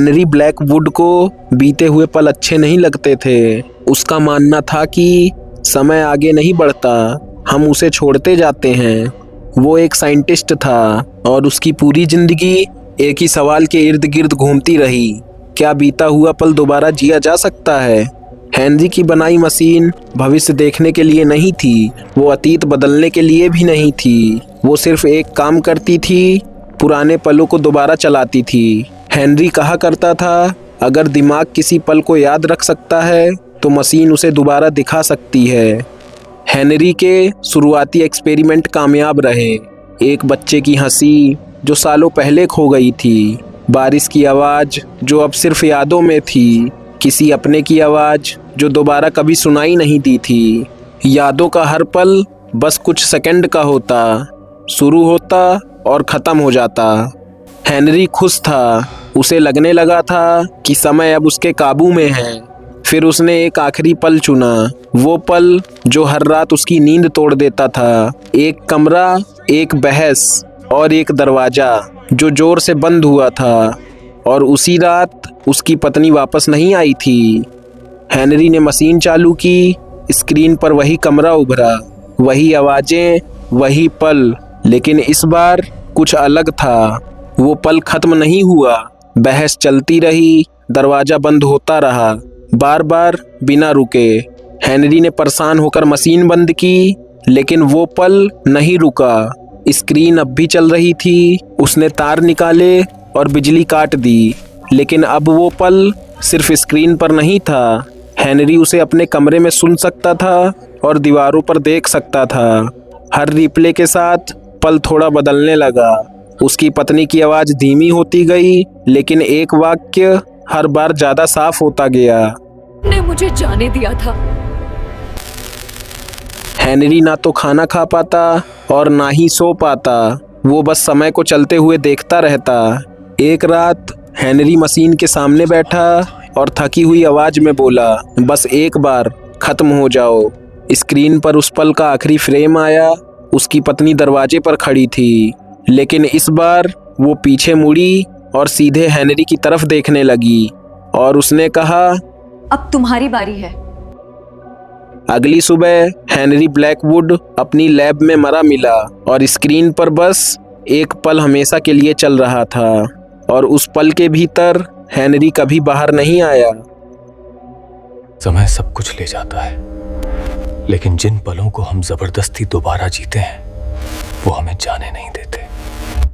Henry Blackwood को बीते हुए पल अच्छे नहीं लगते थे। उसका मानना था कि समय आगे नहीं बढ़ता, हम उसे छोड़ते जाते हैं। वो एक साइंटिस्ट था और उसकी पूरी जिंदगी एक ही सवाल के इर्द गिर्द घूमती रही, क्या बीता हुआ पल दोबारा जिया जा सकता है? हेनरी की बनाई मशीन भविष्य देखने के लिए नहीं थी, वो अतीत बदलने के लिए भी नहीं थी। वो सिर्फ एक काम करती थी, पुराने पलों को दोबारा चलाती थी। हेनरी कहा करता था, अगर दिमाग किसी पल को याद रख सकता है तो मशीन उसे दोबारा दिखा सकती है। हेनरी के शुरुआती एक्सपेरिमेंट कामयाब रहे। एक बच्चे की हंसी जो सालों पहले खो गई थी, बारिश की आवाज़ जो अब सिर्फ यादों में थी, किसी अपने की आवाज़ जो दोबारा कभी सुनाई नहीं दी थी। यादों का हर पल बस कुछ सेकंड का होता, शुरू होता और ख़त्म हो जाता। हेनरी खुश था, उसे लगने लगा था कि समय अब उसके काबू में है। फिर उसने एक आखिरी पल चुना, वो पल जो हर रात उसकी नींद तोड़ देता था। एक कमरा, एक बहस और एक दरवाज़ा जो ज़ोर से बंद हुआ था। और उसी रात उसकी पत्नी वापस नहीं आई थी। हेनरी ने मशीन चालू की, स्क्रीन पर वही कमरा उभरा, वही आवाज़ें, वही पल, लेकिन इस बार कुछ अलग था। वो पल खत्म नहीं हुआ, बहस चलती रही, दरवाज़ा बंद होता रहा, बार बार बिना रुके। हेनरी ने परेशान होकर मशीन बंद की, लेकिन वो पल नहीं रुका। स्क्रीन अब भी चल रही थी। उसने तार निकाले और बिजली काट दी, लेकिन अब वो पल सिर्फ स्क्रीन पर नहीं था। हेनरी उसे अपने कमरे में सुन सकता था और दीवारों पर देख सकता था। हर रिप्ले के साथ पल थोड़ा बदलने लगा। उसकी पत्नी की आवाज़ धीमी होती गई, लेकिन एक वाक्य हर बार ज़्यादा साफ होता गया। ने मुझे जाने दिया था। हेनरी ना तो खाना खा पाता और ना ही सो पाता। वो बस समय को चलते हुए देखता रहता। एक रात हेनरी मशीन के सामने बैठा और थकी हुई आवाज़ में बोला, बस एक बार ख़त्म हो जाओ। स्क्रीन पर उस पल का आखिरी फ्रेम आया। उसकी पत्नी दरवाजे पर खड़ी थी, लेकिन इस बार वो पीछे मुड़ी और सीधे हेनरी की तरफ देखने लगी और उसने कहा, अब तुम्हारी बारी है। अगली सुबह हेनरी ब्लैकवुड अपनी लैब में मरा मिला और स्क्रीन पर बस एक पल हमेशा के लिए चल रहा था और उस पल के भीतर हेनरी कभी बाहर नहीं आया। समय सब कुछ ले जाता है, लेकिन जिन पलों को हम जबरदस्ती दोबारा जीते हैं वो हमें जाने नहीं देते।